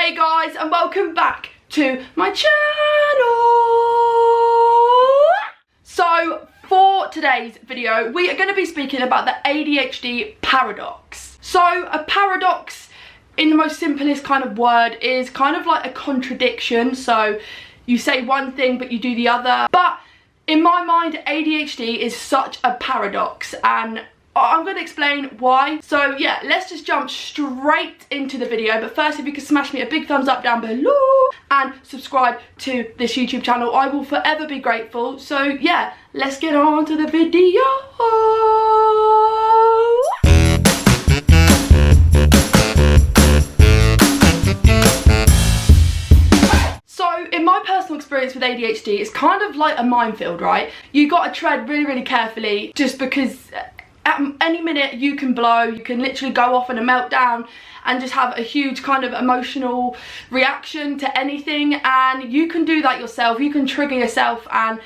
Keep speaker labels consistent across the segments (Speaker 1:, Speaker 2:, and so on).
Speaker 1: Hey guys, and welcome back to my channel. So for today's video, we are going to be speaking about the ADHD paradox. So a paradox, in the most simplest kind of word, is kind of like a contradiction. So you say one thing but you do the other. But in my mind, ADHD is such a paradox, and I'm going to explain why. So yeah, let's just jump straight into the video. But first, if you could smash me a big thumbs up down below and subscribe to this YouTube channel, I will forever be grateful. So yeah, let's get on to the video. So in my personal experience with ADHD, it's kind of like a minefield, right? You got to tread really, really carefully, just because at any minute you can blow. You can literally go off in a meltdown and just have a huge kind of emotional reaction to anything, and you can do that yourself. You can trigger yourself. And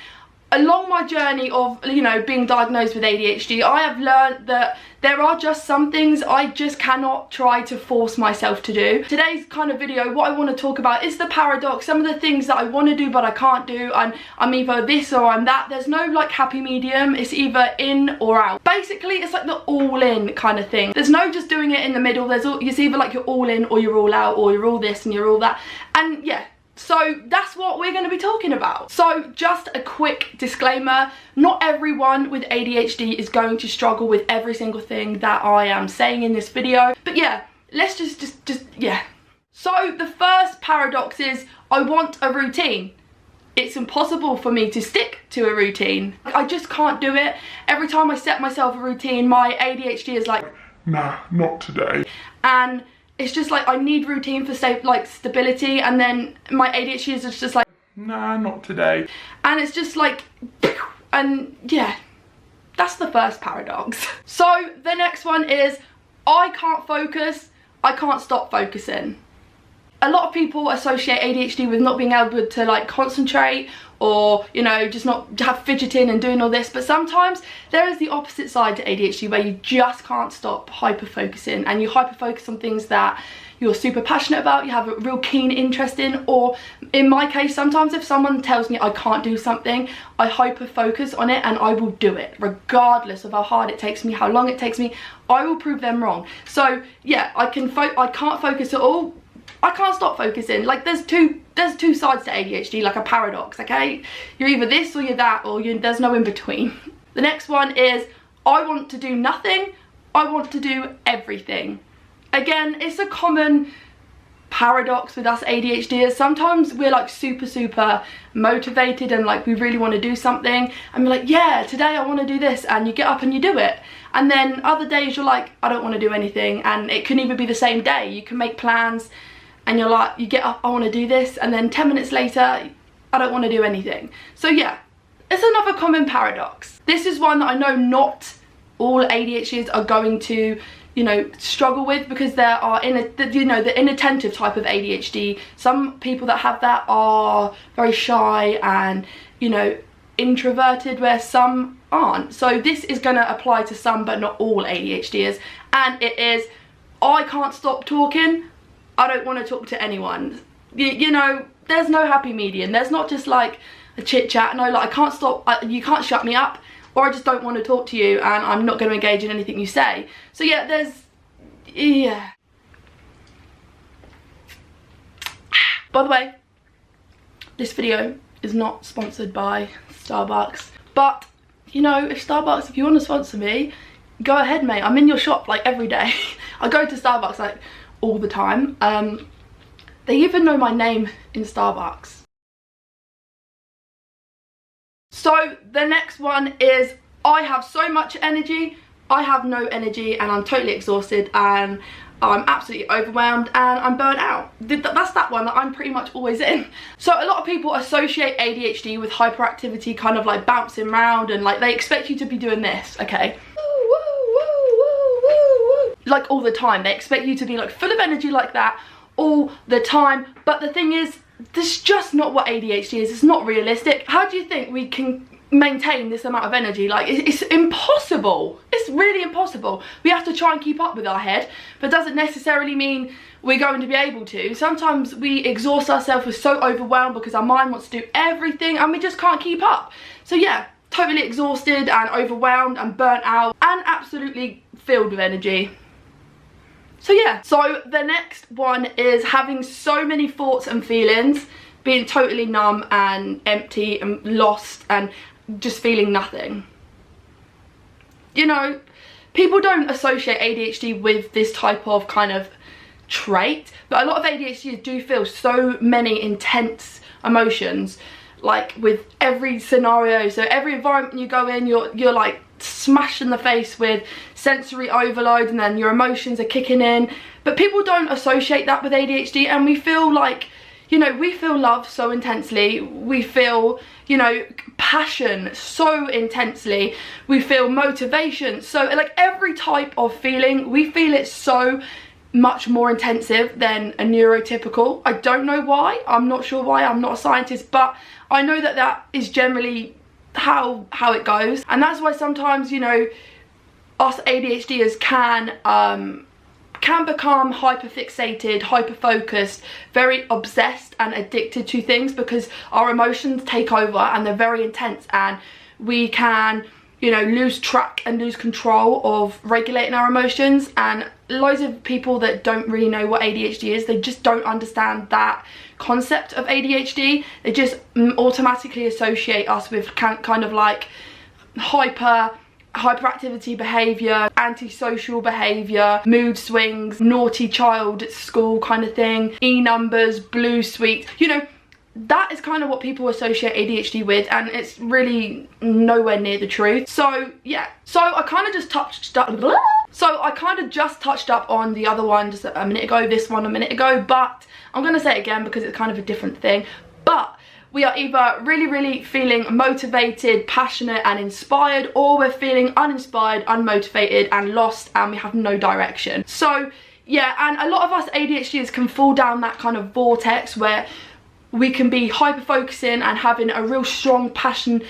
Speaker 1: along my journey of, you know, being diagnosed with ADHD, I have learned that there are just some things I just cannot try to force myself to do. Today's kind of video, what I want to talk about is the paradox, some of the things that I want to do but I can't do, and I'm either this or I'm that. There's no like happy medium. It's either in or out. Basically, it's like the all in kind of thing. There's no just doing it in the middle. It's either like you're all in or you're all out, or you're all this and you're all that. And yeah, so that's what we're going to be talking about. So just a quick disclaimer, not everyone with ADHD is going to struggle with every single thing that I am saying in this video. But yeah, let's yeah. So the first paradox is, I want a routine. It's impossible for me to stick to a routine. I just can't do it. Every time I set myself a routine, my ADHD is like, nah, not today. And it's just like, I need routine for stability, and then my ADHD is just like, nah, not today. And it's just like, and yeah, that's the first paradox. So the next one is, I can't focus, I can't stop focusing. A lot of people associate ADHD with not being able to like concentrate, or, you know, just not have fidgeting and doing all this. But sometimes there is the opposite side to ADHD, where you just can't stop hyper focusing, and you hyper focus on things that you're super passionate about, you have a real keen interest in. Or in my case, sometimes if someone tells me I can't do something, I hyper focus on it and I will do it regardless of how hard it takes me, how long it takes me. I will prove them wrong. So yeah, I can't focus at all. I can't stop focusing. Like there's two sides to ADHD, like a paradox, okay? You're either this or you're that, or there's no in between. The next one is, I want to do nothing, I want to do everything. Again, it's a common paradox with us ADHDers. Sometimes we're like super motivated and like we really want to do something, and we're like, yeah, today I want to do this, and you get up and you do it. And then other days you're like, I don't want to do anything. And it can even be the same day. You can make plans and you're like, you get up, I want to do this, and then 10 minutes later, I don't want to do anything. So yeah, it's another common paradox. This is one that I know not all ADHDers are going to, you know, struggle with, because there are, the inattentive type of ADHD. Some people that have that are very shy and, you know, introverted, where some aren't. So this is going to apply to some but not all ADHDers. And it is, I can't stop talking, I don't want to talk to anyone. You know, there's no happy medium. There's not just like a chit chat. No, like I can't stop, you can't shut me up, or I just don't want to talk to you and I'm not going to engage in anything you say. So yeah, yeah. By the way, this video is not sponsored by Starbucks, but you know, if you want to sponsor me, go ahead, mate. I'm in your shop like every day. I go to Starbucks like all the time. They even know my name in Starbucks. So the next one is, I have so much energy, I have no energy, and I'm totally exhausted, and I'm absolutely overwhelmed, and I'm burnt out. That's that one that I'm pretty much always in. So a lot of people associate ADHD with hyperactivity, kind of like bouncing around, and like they expect you to be doing this, okay? Like all the time. They expect you to be like full of energy like that all the time. But the thing is, this is just not what ADHD is. It's not realistic. How do you think we can maintain this amount of energy. Like, it's impossible. It's really impossible. We have to try and keep up with our head, but doesn't necessarily mean we're going to be able to. Sometimes we exhaust ourselves, we're so overwhelmed because our mind wants to do everything and we just can't keep up. So yeah, totally exhausted and overwhelmed and burnt out and absolutely filled with energy. So yeah, so the next one is having so many thoughts and feelings, being totally numb and empty and lost and just feeling nothing. You know, people don't associate ADHD with this type of kind of trait, but a lot of ADHDers do feel so many intense emotions, like with every scenario. So every environment you go in, you're like smashed in the face with sensory overload, and then your emotions are kicking in. But people don't associate that with ADHD, and we feel like, you know, we feel love so intensely, we feel, you know, passion so intensely, we feel motivation, so like every type of feeling, we feel it so much more intensive than a neurotypical. I don't know why, I'm not sure why, I'm not a scientist, but I know that that is generally how it goes. And that's why sometimes, you know, us ADHDers can become hyper-fixated, hyper-focused, very obsessed and addicted to things, because our emotions take over and they're very intense, and we can, you know, lose track and lose control of regulating our emotions. And loads of people that don't really know what ADHD is, they just don't understand that concept of ADHD. They just automatically associate us with kind of like hyperactivity behaviour, antisocial behaviour, mood swings, naughty child at school kind of thing, E-numbers, blue sweets, you know, that is kind of what people associate ADHD with, and it's really nowhere near the truth. So yeah, so I kind of just touched up on the other one just a minute ago, this one a minute ago, but I'm going to say it again because it's kind of a different thing. But we are either really feeling motivated, passionate and inspired, or we're feeling uninspired, unmotivated and lost, and we have no direction. So yeah, and a lot of us ADHDers can fall down that kind of vortex where we can be hyper focusing and having a real strong passionate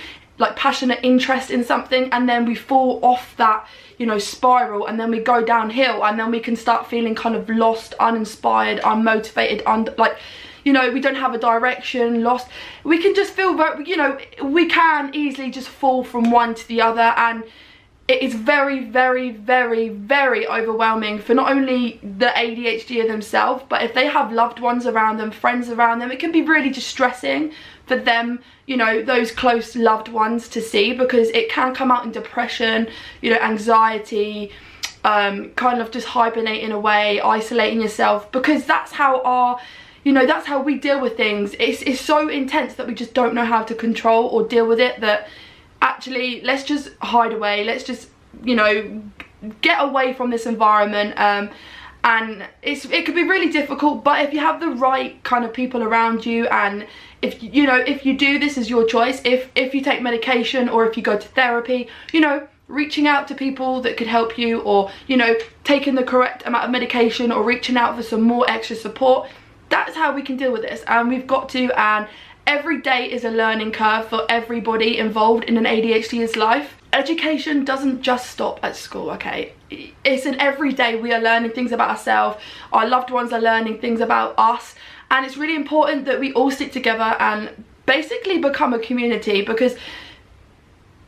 Speaker 1: interest in something, and then we fall off that, you know, spiral, and then we go downhill, and then we can start feeling kind of lost, uninspired, unmotivated, like, you know, we don't have a direction, lost. We can just feel, you know, we can easily just fall from one to the other, and it is very overwhelming for not only the ADHDer themselves, but if they have loved ones around them, friends around them, it can be really distressing for them, you know, those close loved ones to see, because it can come out in depression, you know, anxiety, kind of just hibernating away, isolating yourself, because that's how our, you know, that's how we deal with things. It's so intense that we just don't know how to control or deal with it, that actually let's just hide away, let's just, you know, get away from this environment. And it could be really difficult, but if you have the right kind of people around you, and if you know, if you do, this is your choice, if you take medication or if you go to therapy, you know, reaching out to people that could help you, or, you know, taking the correct amount of medication or reaching out for some more extra support, that's how we can deal with this. And we've got to, and every day is a learning curve for everybody involved in an ADHD's life. Education doesn't just stop at school, okay? It's an everyday, we are learning things about ourselves, our loved ones are learning things about us, and it's really important that we all stick together and basically become a community, because,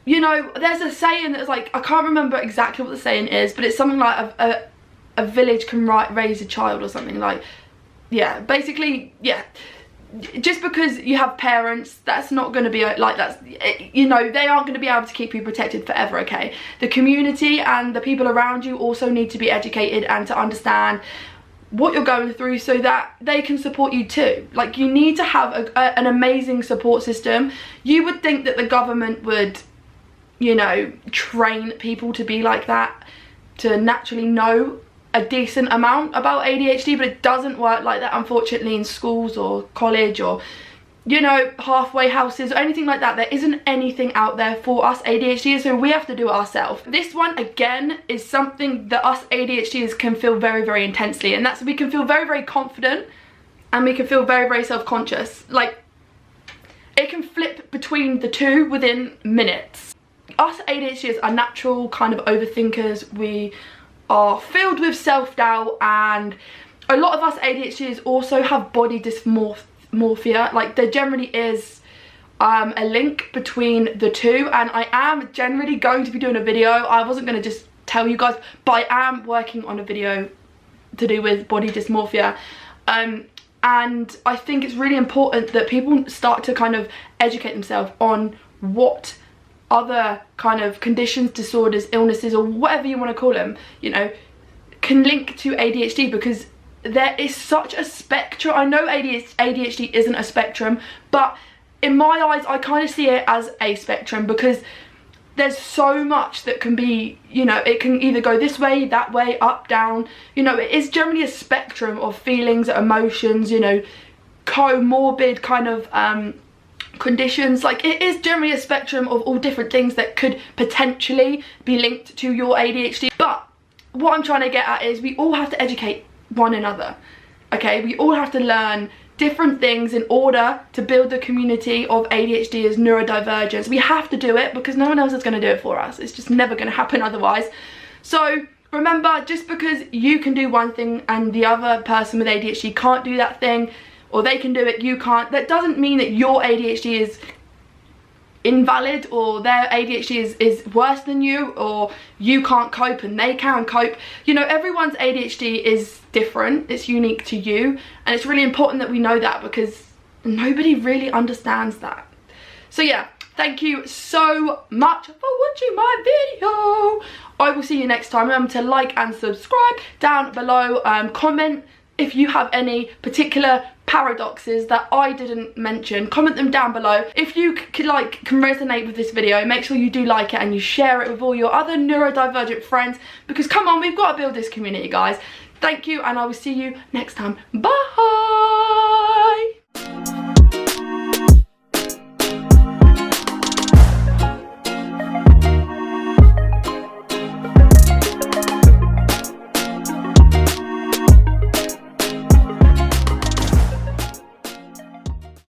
Speaker 1: you know, there's a saying that's like, I can't remember exactly what the saying is, but it's something like a village can raise a child or something, like, yeah, basically, yeah. Just because you have parents, that's not going to be like, that's, you know, they aren't going to be able to keep you protected forever, okay? The community and the people around you also need to be educated and to understand what you're going through, so that they can support you too. Like, you need to have an amazing support system. You would think that the government would, you know, train people to be like that, to naturally know a decent amount about ADHD, but it doesn't work like that, unfortunately, in schools or college or, you know, halfway houses or anything like that. There isn't anything out there for us ADHDers, so we have to do it ourselves. This one, again, is something that us ADHDers can feel very intensely, and that's, we can feel very confident, and we can feel very self-conscious. Like, it can flip between the two within minutes. Us ADHDers are natural kind of overthinkers. We are filled with self-doubt, and a lot of us ADHDers also have body dysmorphia. Like, there generally is a link between the two, and I am generally going to be doing a video. I wasn't going to just tell you guys, but I am working on a video to do with body dysmorphia. And I think it's really important that people start to kind of educate themselves on what other kind of conditions, disorders, illnesses, or whatever you want to call them, you know, can link to ADHD, because there is such a spectrum. I know ADHD isn't a spectrum, but in my eyes I kind of see it as a spectrum, because there's so much that can be, you know, it can either go this way, that way, up, down, you know. It is generally a spectrum of feelings, emotions, you know, comorbid kind of conditions. Like, it is generally a spectrum of all different things that could potentially be linked to your ADHD. But what I'm trying to get at is we all have to educate one another, okay? We all have to learn different things in order to build the community of ADHDers, neurodivergents. We have to do it because no one else is going to do it for us. It's just never going to happen otherwise. So remember, just because you can do one thing and the other person with ADHD can't do that thing, or they can do it, you can't, that doesn't mean that your ADHD is invalid, or their ADHD is worse than you, or you can't cope and they can cope. You know, everyone's ADHD is different, it's unique to you, and it's really important that we know that, because nobody really understands that. So yeah, thank you so much for watching my video. I will see you next time. Remember to like and subscribe down below. Comment if you have any particular paradoxes that I didn't mention. Comment them down below. If you can resonate with this video, make sure you do like it and you share it with all your other neurodivergent friends, because come on, we've got to build this community, guys. Thank you, and I will see you next time. Bye.